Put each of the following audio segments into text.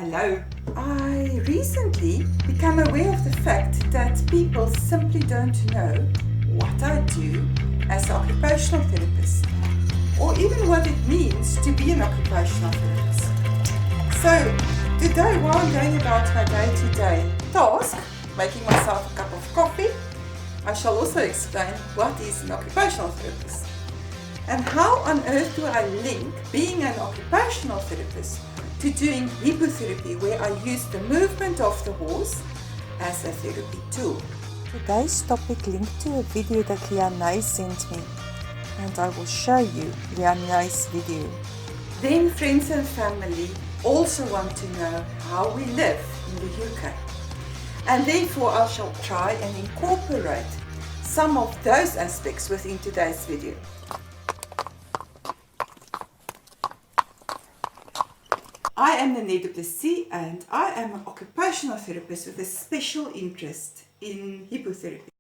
Hello. I recently became aware of the fact that people simply don't know what I do as an occupational therapist, or even what it means to be an occupational therapist. So today, while I'm going about my day-to-day task, making myself a cup of coffee, I shall also explain what is an occupational therapist and how on earth do I link being an occupational therapist to doing hippotherapy, where I use the movement of the horse as a therapy tool. Today's topic linked to a video that Lianne sent me, and I will show you Lianne's video. Then friends and family also want to know how we live in the UK. And therefore I shall try and incorporate some of those aspects within today's video. I am Nanette du Plessis and I am an occupational therapist with a special interest in hippotherapy.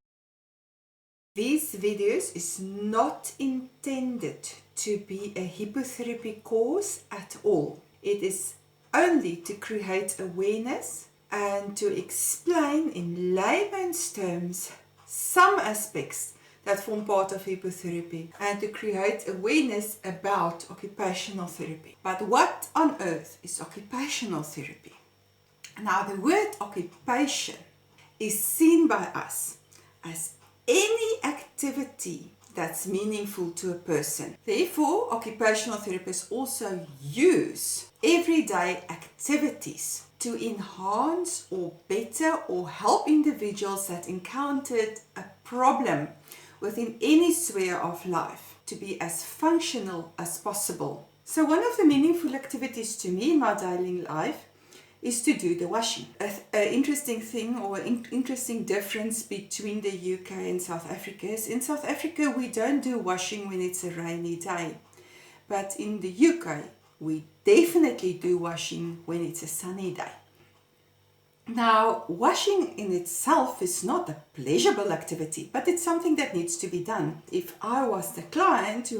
These videos is not intended to be a hippotherapy course at all. It is only to create awareness and to explain in layman's terms some aspects that form part of hippotherapy and to create awareness about occupational therapy. But what on earth is occupational therapy? Now, the word occupation is seen by us as any activity that's meaningful to a person. Therefore, occupational therapists also use everyday activities to enhance or better or help individuals that encountered a problem within any sphere of life to be as functional as possible. So one of the meaningful activities to me in my daily life is to do the washing. An interesting thing or an interesting difference between the UK and South Africa is in South Africa we don't do washing when it's a rainy day. But in the UK we definitely do washing when it's a sunny day. Now, washing in itself is not a pleasurable activity, but it's something that needs to be done. If I was the client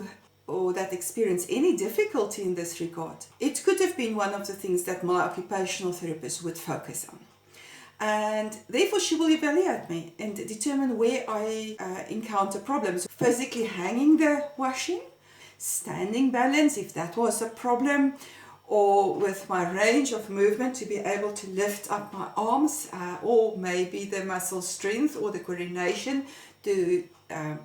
or that experienced any difficulty in this regard, it could have been one of the things that my occupational therapist would focus on. And therefore she will evaluate me and determine where I encounter problems. Physically hanging the washing, standing balance if that was a problem, or with my range of movement to be able to lift up my arms, or maybe the muscle strength or the coordination to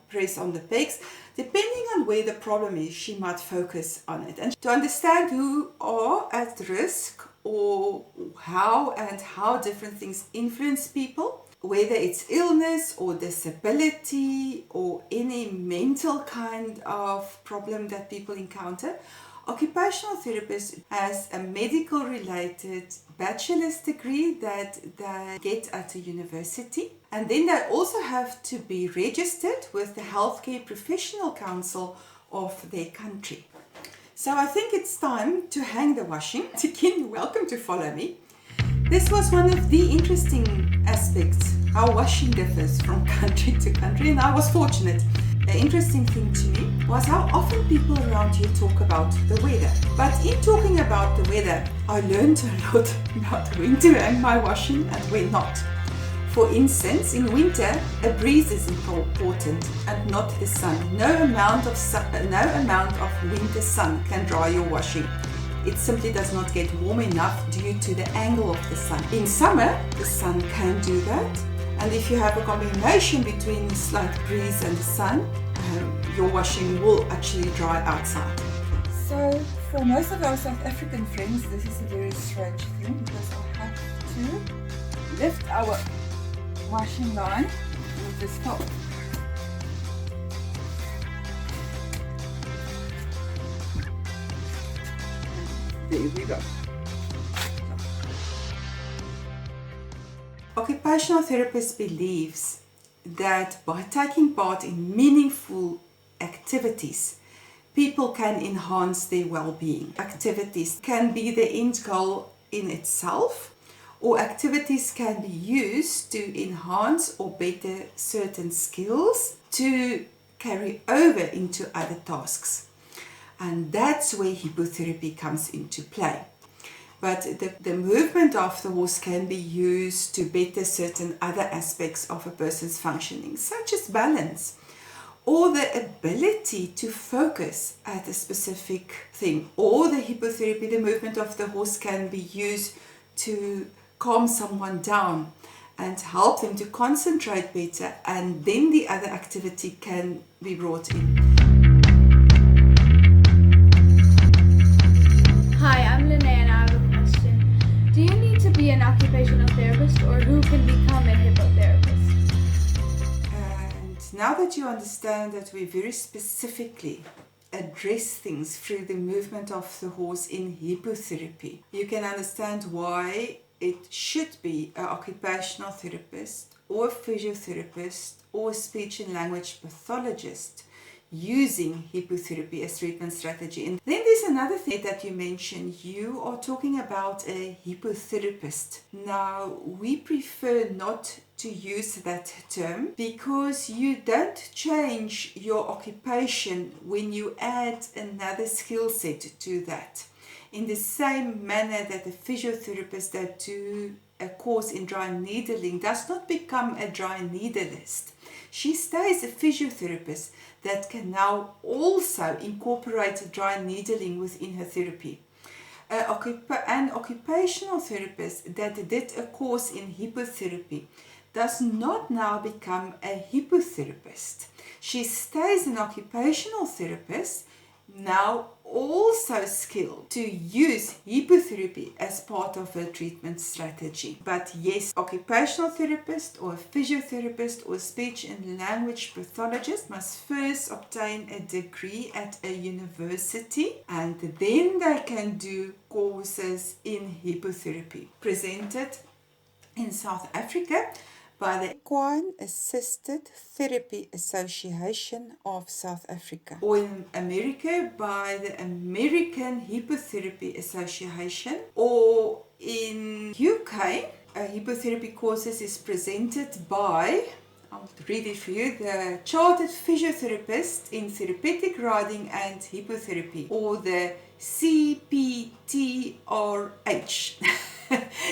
press on the pegs. Depending on where the problem is, she might focus on it. And to understand who are at risk or how different things influence people, whether it's illness or disability or any mental kind of problem that people encounter, occupational therapist has a medical related bachelor's degree that they get at a university, and then they also have to be registered with the Healthcare Professional Council of their country. So I think it's time to hang the washing. Again, welcome to follow me. This was one of the interesting aspects, how washing differs from country to country, and I was fortunate. The interesting thing to me was how often people around here talk about the weather. But in talking about the weather, I learned a lot about when to hang my washing and when not. For instance, in winter, a breeze is important and not the sun. No amount of winter sun can dry your washing. It simply does not get warm enough due to the angle of the sun. In summer, the sun can do that. And if you have a combination between the slight breeze and the sun, your washing will actually dry outside. So for most of our South African friends, this is a very strange thing because I have to lift our washing line with this top. There we go. Occupational therapist believes that by taking part in meaningful activities, people can enhance their well-being. Activities can be the end goal in itself, or activities can be used to enhance or better certain skills to carry over into other tasks. And that's where hippotherapy comes into play. But the movement of the horse can be used to better certain other aspects of a person's functioning, such as balance, or the ability to focus at a specific thing. Or the hippotherapy, the movement of the horse, can be used to calm someone down and help them to concentrate better, and then the other activity can be brought in. Hi, I'm Linnea and I have a question. Do you need to be an occupational therapist, or who can become a hippotherapist? And now that you understand that we very specifically address things through the movement of the horse in hippotherapy, you can understand why it should be an occupational therapist or a physiotherapist or a speech and language pathologist using hippotherapy as treatment strategy. And then there's another thing that you mentioned. You are talking about a hippotherapist. Now, we prefer not to use that term because you don't change your occupation when you add another skill set to that. In the same manner that a physiotherapist that do a course in dry needling does not become a dry needleist. She stays a physiotherapist that can now also incorporate dry needling within her therapy. An occupational therapist that did a course in hippotherapy does not now become a hippotherapist. She stays an occupational therapist, now also skilled to use hippotherapy as part of her treatment strategy. But yes, occupational therapist or a physiotherapist or speech and language pathologist must first obtain a degree at a university, and then they can do courses in hippotherapy. Presented in South Africa by the Equine Assisted Therapy Association of South Africa. or in America by the American Hippotherapy Association, or in UK, hippotherapy courses is presented by, I'll read it for you, the Chartered Physiotherapist in Therapeutic Riding and Hippotherapy, or the CPTRH.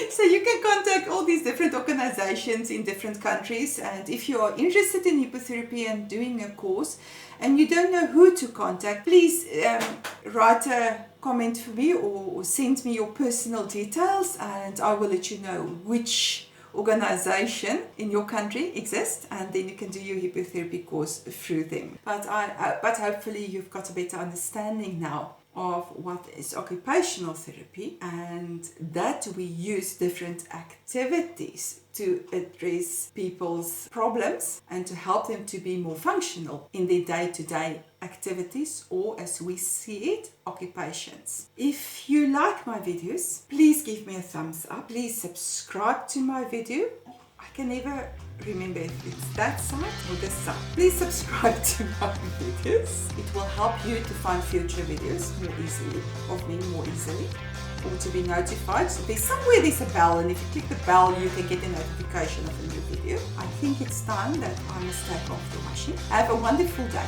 So you can contact all these different organizations in different countries, and if you are interested in hippotherapy and doing a course and you don't know who to contact, please write a comment for me or send me your personal details, and I will let you know which organization in your country exists, and then you can do your hippotherapy course through them. But hopefully you've got a better understanding now of what is occupational therapy, and that we use different activities to address people's problems and to help them to be more functional in their day-to-day activities, or as we see it, occupations. If you like my videos, please give me a thumbs up. Please subscribe to my video. I can never remember if it's that side or this side. Please subscribe to my videos. It will help you to find future videos more easily, of me more easily, or to be notified. So there's a bell, and if you click the bell, you can get a notification of a new video. I think it's time that I must take off the washing. Have a wonderful day.